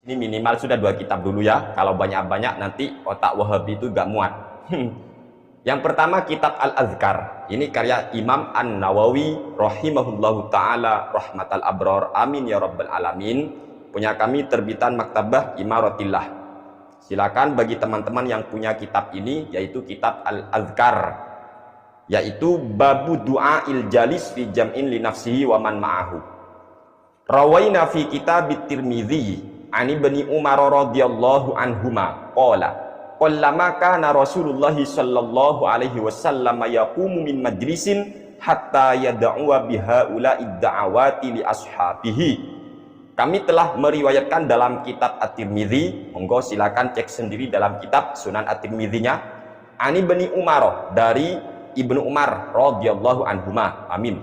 Ini minimal sudah 2 kitab dulu ya. Kalau banyak-banyak nanti otak Wahabi itu gak muat. Yang pertama kitab Al-Azkar. Ini karya Imam An-Nawawi rahimahullahu ta'ala rahmatal abror. Amin ya rabbal alamin. Punya kami terbitan Maktabah Imaratillah. Silakan bagi teman-teman yang punya kitab ini, yaitu kitab Al-Azkar, yaitu babu du'ail jalis fi jam'in li nafsihi wa man ma'ahu. Rawaina fi kitab Tirmidzi ani Ibni Umar radhiyallahu anhuma qala qallama kana Rasulullah sallallahu alaihi wasallam yaqumu min majlisin hatta yad'u bihaula idda'awati li ashabihi. Kami telah meriwayatkan dalam kitab At-Tirmidzi, monggo silakan cek sendiri dalam kitab Sunan At-Tirmidzi-nya, ani Ibni Umar, dari Ibnu Umar radhiyallahu anhuma. Amin.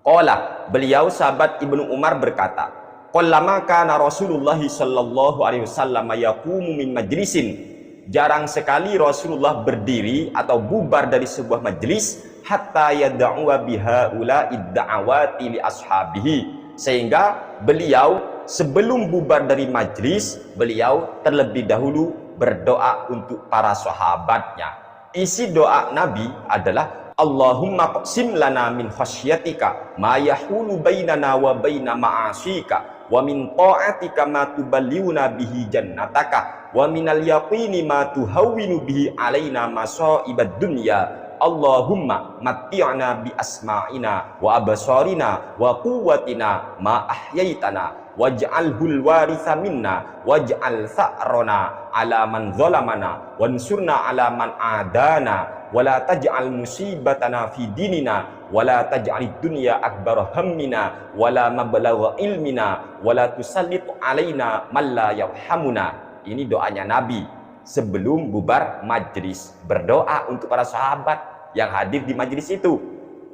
Qala, beliau sahabat Ibnu Umar berkata, qallama kana Rasulullah sallallahu alaihi wasallam yaqumu min majlisin. Jarang sekali Rasulullah berdiri atau bubar dari sebuah majlis hatta yad'u bihaula idda'awati li ashabihi, sehingga beliau sebelum bubar dari majlis, beliau terlebih dahulu berdoa untuk para sahabatnya. Isi doa Nabi adalah Allahumma qsim lana min khasyatika ma yahulu bainana wa baina ma'asika wa min ta'atika ma tuballighuna bihi jannataka wa minal yaqini ma tuhawwinu bihi alaina masaibad dunya. Allahumma matti'na bi asma'ina wa absarina wa quwwatina ma ahyaitana waj'alhul waritha minna waj'al sa'rana ala man zalamana wansurna ala man adana wala taj'al musibatana fi dinina wala taj'alid dunya akbar hammina wala mablagha ilmina wala tusallit alaina man la yarhamuna. Ini doanya Nabi sebelum bubar majlis, berdoa untuk para sahabat yang hadir di majlis itu.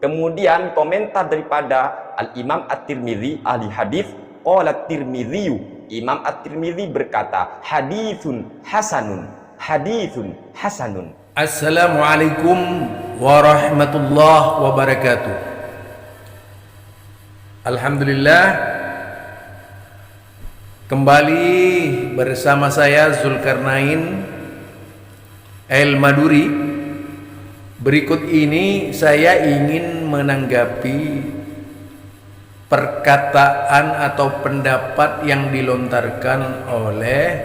Kemudian komentar daripada Al-Imam At-Tirmidzi ahli hadis, qala At-Tirmidzi, Imam At-Tirmidzi berkata, haditsun hasanun, haditsun hasanun. Assalamualaikum warahmatullahi wabarakatuh. Alhamdulillah, kembali bersama saya Zulkarnain El-Maduri. Berikut ini saya ingin menanggapi perkataan atau pendapat yang dilontarkan oleh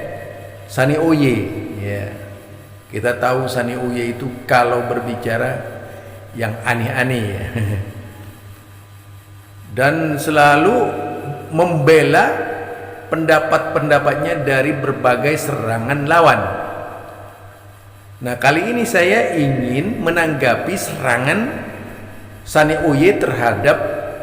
Sani Oye. Ya, kita tahu Sani Oye itu kalau berbicara yang aneh-aneh ya. Dan selalu membela pendapat-pendapatnya dari berbagai serangan lawan. Nah, kali ini saya ingin menanggapi serangan Sani Oye terhadap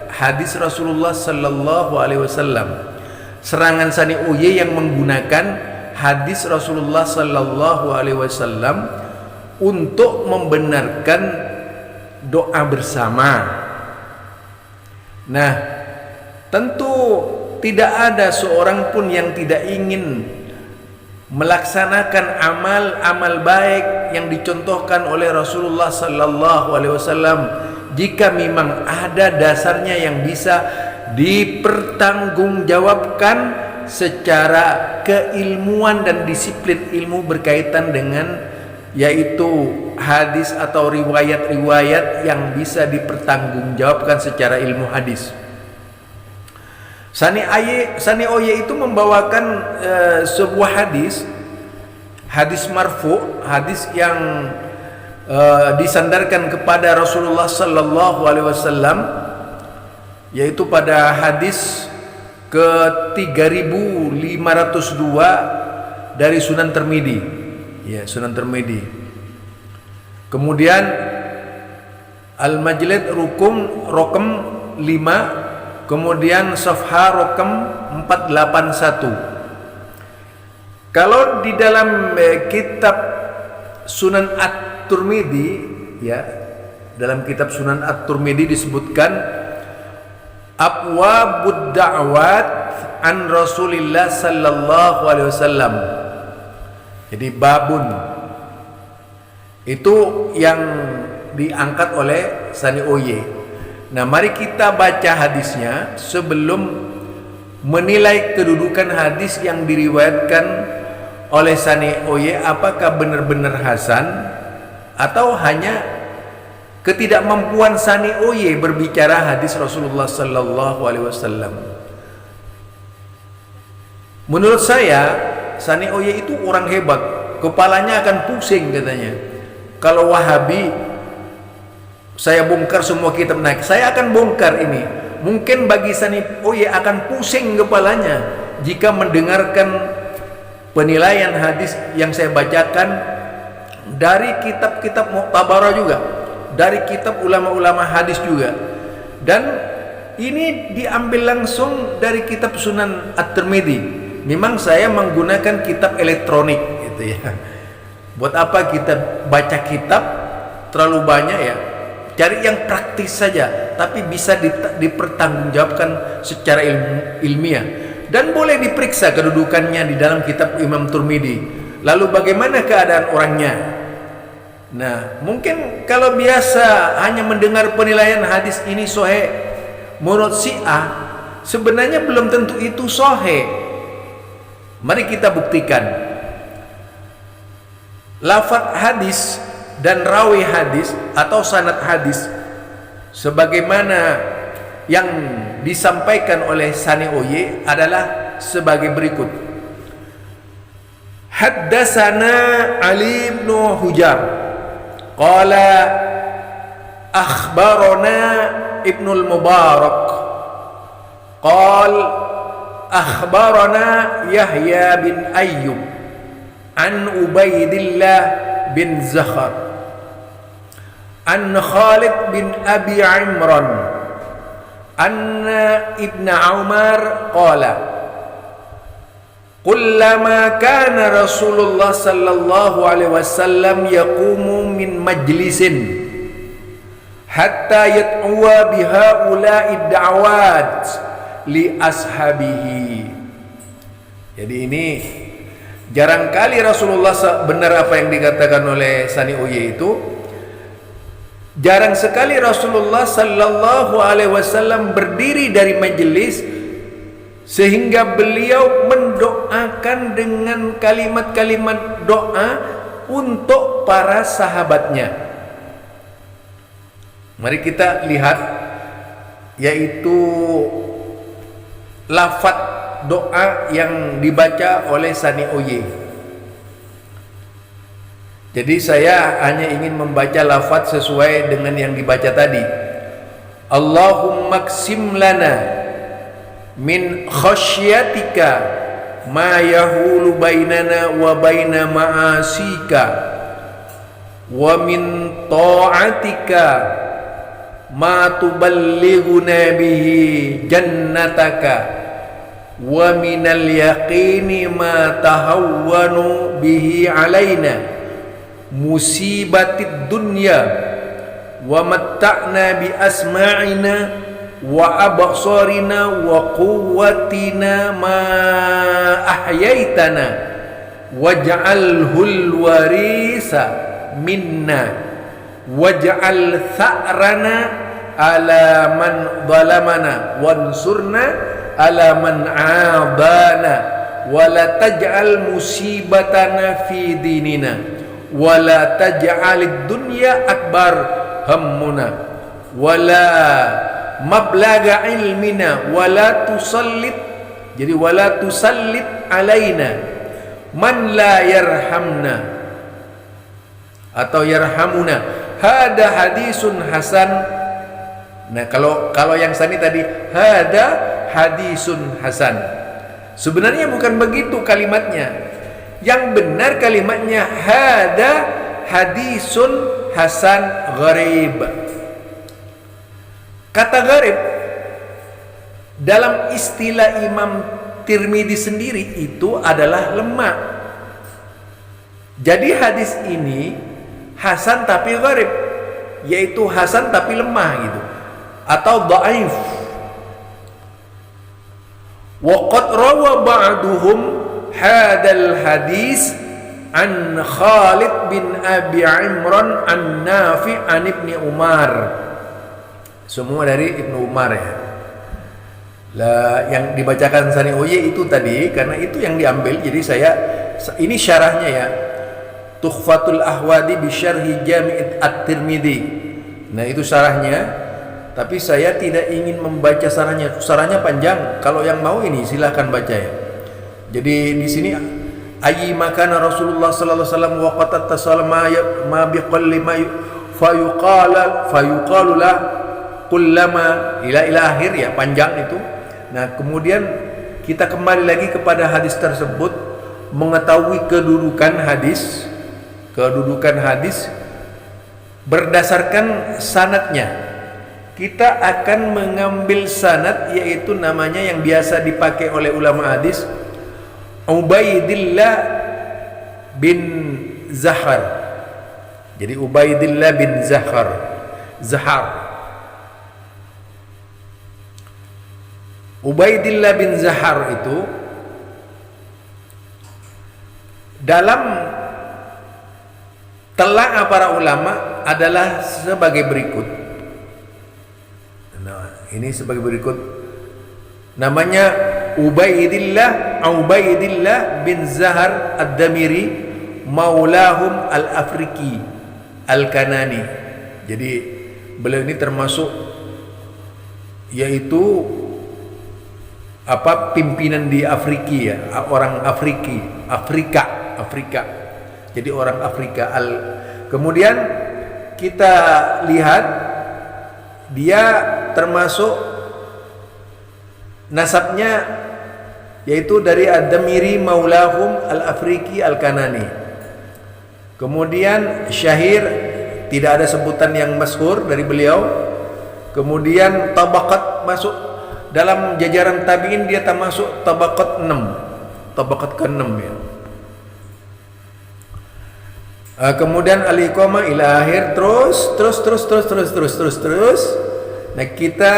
hadis Rasulullah sallallahu alaihi wasallam. Serangan Sani Oye yang menggunakan hadis Rasulullah sallallahu alaihi wasallam untuk membenarkan doa bersama. Nah, tentu tidak ada seorang pun yang tidak ingin melaksanakan amal-amal baik yang dicontohkan oleh Rasulullah sallallahu alaihi wasallam jika memang ada dasarnya yang bisa dipertanggungjawabkan secara keilmuan dan disiplin ilmu berkaitan dengan yaitu hadis atau riwayat-riwayat yang bisa dipertanggungjawabkan secara ilmu hadis. Sani Oye itu membawakan sebuah hadis marfu, hadis yang disandarkan kepada Rasulullah sallallahu alaihi wasallam, yaitu pada hadis ke 3502 dari Sunan Tirmidzi. Ya, Sunan Tirmidzi. Kemudian Al-Majlid Rokam 5, kemudian Safha Rokam 481. Kalau di dalam kitab Sunan At-Tirmidzi, ya, dalam kitab Sunan At-Tirmidzi disebutkan abwabud da'wat an Rasulillah sallallahu alaihi wasallam. Jadi babun itu yang diangkat oleh Sani Oye. Nah, mari kita baca hadisnya sebelum menilai kedudukan hadis yang diriwayatkan oleh Sani Oye apakah benar-benar hasan atau hanya ketidakmampuan Sani Oye berbicara hadis Rasulullah sallallahu alaihi wasallam. Menurut saya Sani Oye itu orang hebat, kepalanya akan pusing katanya. Kalau Wahabi saya bongkar semua kitab naik, saya akan bongkar ini. Mungkin bagi Sani Oye akan pusing kepalanya jika mendengarkan penilaian hadis yang saya bacakan dari kitab-kitab Mu'tabarah juga, dari kitab ulama-ulama hadis juga, dan ini diambil langsung dari kitab Sunan At-Tirmidzi. Memang saya menggunakan kitab elektronik gitu ya. Buat apa kita baca kitab terlalu banyak ya? Cari yang praktis saja, tapi bisa dipertanggungjawabkan secara ilmiah dan boleh diperiksa kedudukannya di dalam kitab Imam Tirmidzi. Lalu bagaimana keadaan orangnya? Nah, mungkin kalau biasa hanya mendengar penilaian hadis ini sahih menurut Syiah, sebenarnya belum tentu itu sahih. Mari kita buktikan. Lafaz hadis dan rawi hadis atau sanad hadis sebagaimana yang disampaikan oleh Sani Oye adalah sebagai berikut. Haddatsana Ali bin Hujar qala akhbarana Ibnul Mubarak qala akhbarana Yahya bin Ayyub an Ubaidillah bin Zakhar an Khalid bin Abi Imran anna Ibn Umar qala kullama kana Rasulullah sallallahu alaihi wasallam yaqumu min majlisin hatta yad'uwa bihaula'i da'awat li ashabihi. Jadi ini jarang kali Rasulullah, benar apa yang dikatakan oleh Sani Oye itu, jarang sekali Rasulullah sallallahu alaihi wasallam berdiri dari majelis sehingga beliau mendoakan dengan kalimat-kalimat doa untuk para sahabatnya. Mari kita lihat, yaitu lafaz doa yang dibaca oleh Sani Oye. Jadi saya hanya ingin membaca lafaz sesuai dengan yang dibaca tadi. Allahumma qsim lana min khasyatika ma yahulu bainana wa baina ma'asika wa min ta'atika ma tuballighuna bihi jannataka wa minal yaqini ma tahawwanu bihi alaina musibatid dunya wa matta'na bi asma'ina wa absarina wa quwwatina ma ahyaitana waj'alhul warisa minna waj'al tha'rana ala man zalamana wansurna ala man 'adana wa la taj'al musibatana fi dinina wa la taj'alid dunya akbar hammuna wa la mablaga ilmina wala tusallit. Jadi wala tusallit alaina man la yarhamna atau yarhamuna. Hada hadisun hasan. Nah, kalau yang Sani tadi hada hadisun hasan, sebenarnya bukan begitu kalimatnya. Yang benar kalimatnya hada hadisun hasan gharib. Kata gharib dalam istilah Imam Tirmidzi sendiri itu adalah lemah. Jadi hadis ini hasan tapi gharib, yaitu hasan tapi lemah gitu, atau dhaif. Wa qad rawa ba'duhum hadal hadis an Khalid bin Abi Imran an Nafi an Ibni Umar. Semua dari Ibnu Umar ya. Lah yang dibacakan Sani Oye itu tadi, karena itu yang diambil, jadi ini syarahnya ya. Tuhfatul Ahwadi bi Syarhi Jami' At-Tirmidzi. Nah, itu syarahnya, tapi saya tidak ingin membaca syarahnya. Syarahnya panjang. Kalau yang mau ini silahkan baca ya. Jadi di sini ayyi makana Rasulullah sallallahu alaihi wasallam wa qatat tasallama ma biqalli ma fayuqalu la kullama ila akhir ya, panjang itu. Nah, kemudian kita kembali lagi kepada hadis tersebut, mengetahui kedudukan hadis berdasarkan sanadnya. Kita akan mengambil sanad, yaitu namanya yang biasa dipakai oleh ulama hadis, Ubaidillah bin Zahar. Jadi Ubaidillah bin Zahar. Ubaidillah bin Zahar itu dalam telaah para ulama adalah sebagai berikut. Nah, ini sebagai berikut. Namanya Ubaidillah bin Zahar Ad-Damiri maulahum al-Afriki al-Kanani. Jadi beliau ini termasuk yaitu pimpinan di Afrika ya, orang Afrika. Jadi orang Afrika. Kemudian kita lihat dia termasuk nasabnya yaitu dari Ad-Damiri maulahum al-Afriki al-Kanani. Kemudian syahir, tidak ada sebutan yang masyhur dari beliau. Kemudian tabaqat, masuk dalam jajaran tabi'in, dia termasuk tabaqat 6, tabaqat ke-6 ya. Kemudian al-iqamah ila akhir, terus. Nah, kita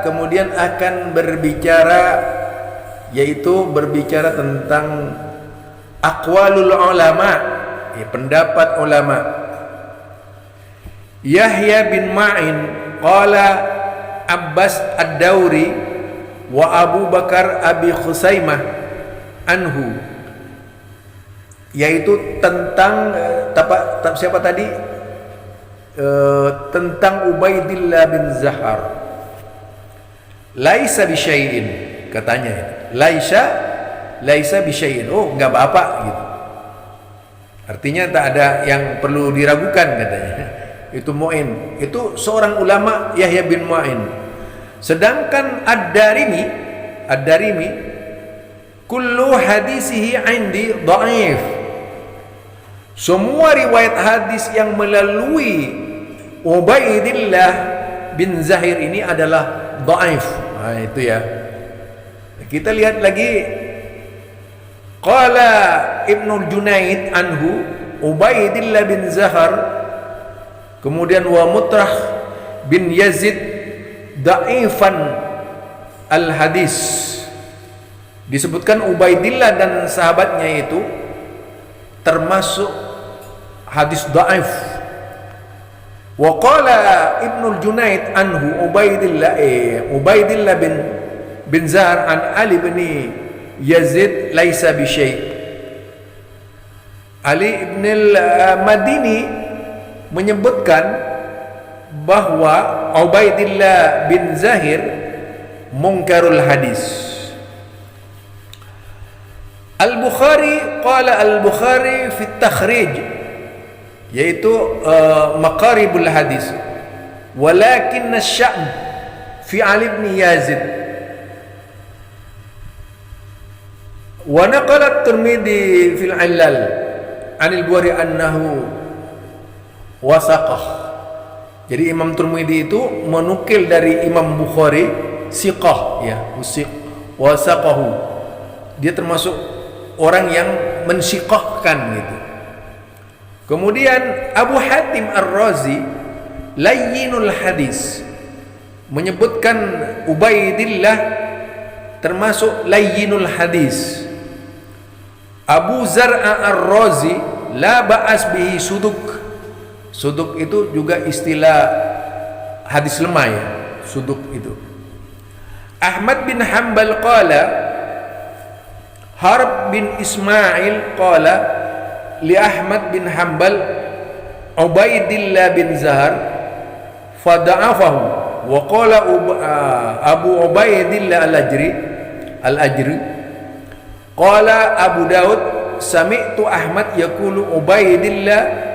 kemudian akan berbicara tentang aqwalul ulama, ya, pendapat ulama. Yahya bin Ma'in qala Abbas ad-Dauri wa Abu Bakar Abi Khusaimah anhu, yaitu tentang siapa tadi? Tentang Ubaidillah bin Zahar. Laisa bisyai'in, katanya. Laisa bisyai'in. Oh, enggak apa-apa gitu. Artinya tak ada yang perlu diragukan, katanya. Itu Mu'in, itu seorang ulama, Yahya bin Mu'in. Sedangkan Ad-Darimi kullu hadisihi indi dhaif. Semua riwayat hadis yang melalui Ubaidillah bin Zahir ini adalah dhaif. Nah, itu ya. Kita lihat lagi, qala Ibnu Junaid anhu Ubaidillah bin Zahar, kemudian wa Mutrah bin Yazid da'ifan al-hadis. Disebutkan Ubaidillah dan sahabatnya itu termasuk hadis da'if. Wa qala Ibnu Junaid anhu Ubaidillah bin Zahar an Ali bin Yazid laisa bi syai'. Ali ibn al-Madini menyebutkan bahwa Ubaidillah bin Zahir munkarul hadis. Al-Bukhari qala Al-Bukhari fi takhrij, yaitu maqaribul hadis, walakin asy-sya'n fi Ali bin Yazid. Wa naqala at-Tirmidzi fil 'Illal 'an al-Bukhari annahu wasaqah. Jadi Imam Tirmidzi itu menukil dari Imam Bukhari siqah ya, wasaqahu. Dia termasuk orang yang mensiqahkan gitu. Kemudian Abu Hatim Ar-Razi layyinul hadis menyebutkan Ubaidillah termasuk layyinul hadis. Abu Zar'a Ar-Razi la ba'as bihi suduk. Suduk itu juga istilah hadis lemah ya, suduk itu. Ahmad bin Hanbal qala, Harb bin Ismail qala li Ahmad bin Hanbal Ubaidillah bin Zahar fada'afahu wa qala Abu Ubaidillah al-Ajri qala Abu Daud sami'tu Ahmad yaqulu Ubaidillah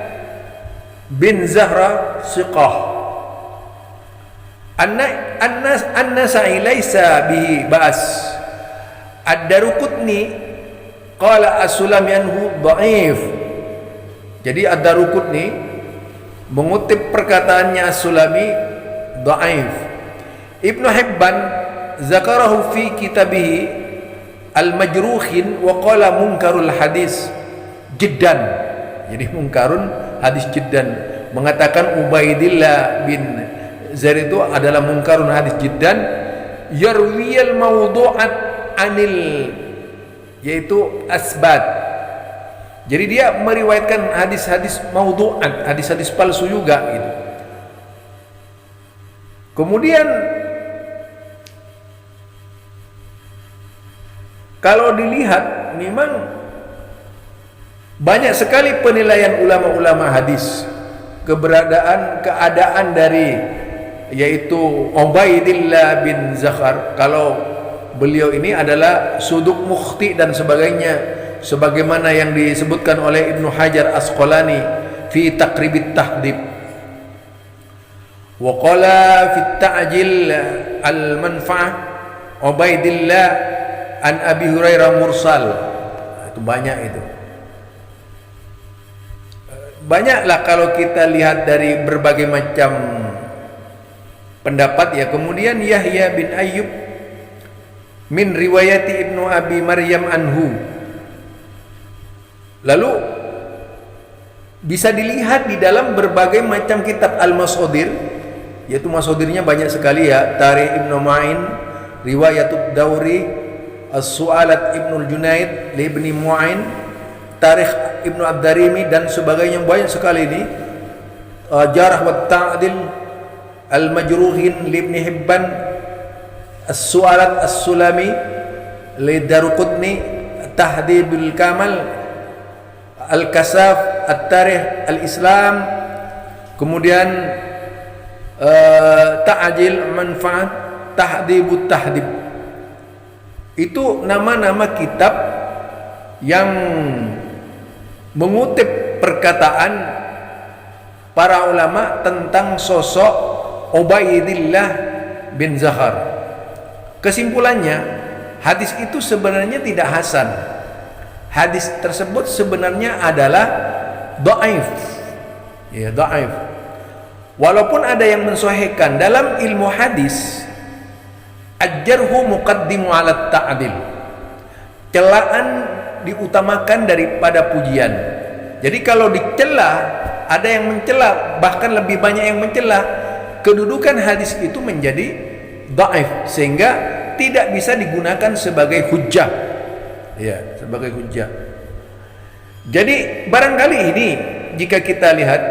bin Zahra siqah anna sa'i laisa bihi ba'as Ad-Daruqutni qala as-Sulami anhu dha'if. Jadi Ad-Daruqutni mengutip perkataannya as-Sulami dha'if. Ibnu Hibban zakarahu fi kitabihi al-Majruhin wa qala munkarul hadis jiddan. Jadi munkarun hadis jiddan, mengatakan Ubaidillah bin Zaid itu adalah munkarun hadis jiddan, yarwiyal mawdu'at anil, yaitu asbat. Jadi dia meriwayatkan hadis-hadis maudhu'at, hadis-hadis palsu juga gitu. Kemudian kalau dilihat memang banyak sekali penilaian ulama-ulama hadis keadaan dari yaitu Ubaidillah bin Zahar, kalau beliau ini adalah suduk mukhti dan sebagainya, sebagaimana yang disebutkan oleh Ibnu Hajar Asqalani fi Taqribit Tahdhib. Wa qala fi ta'jil al-manfa'ah Ubaidillah an Abi Hurairah mursal. Itu banyak itu. Banyaklah kalau kita lihat dari berbagai macam pendapat ya. Kemudian Yahya bin Ayyub min riwayati Ibnu Abi Maryam anhu. Lalu bisa dilihat di dalam berbagai macam kitab al-Masadir, yaitu masadirnya banyak sekali ya. Tarikh Ibnu Ma'in, Riwayatud Dawri, As-Su'alat Ibnu Junaid li Ibni Mu'ain, Tarikh Ibnu Ad-Darimi dan sebagainya, banyak sekali ini. Jarh wa Ta'dil, Al-Majruhin li Ibni Hibban, As-Su'alat As-Sulami li Daruqutni, Tahdhibul Kamal, Al-Kasaf, At-Tarikh Al-Islam, kemudian Ta'jil Manfa'at, Tahdhibut Tahdhib. Itu nama-nama kitab yang mengutip perkataan para ulama tentang sosok Ubaidillah bin Zahar. Kesimpulannya, hadis itu sebenarnya tidak hasan. Hadis tersebut sebenarnya adalah dhaif. Ya, dhaif. Walaupun ada yang mensahihkan, dalam ilmu hadis Al-jarhu muqaddimu ala ta'dil. Celaan diutamakan daripada pujian. Jadi kalau dicela, ada yang mencela, bahkan lebih banyak yang mencela, kedudukan hadis itu menjadi dhaif, sehingga tidak bisa digunakan sebagai hujjah. Ya, sebagai hujjah. Jadi barangkali ini jika kita lihat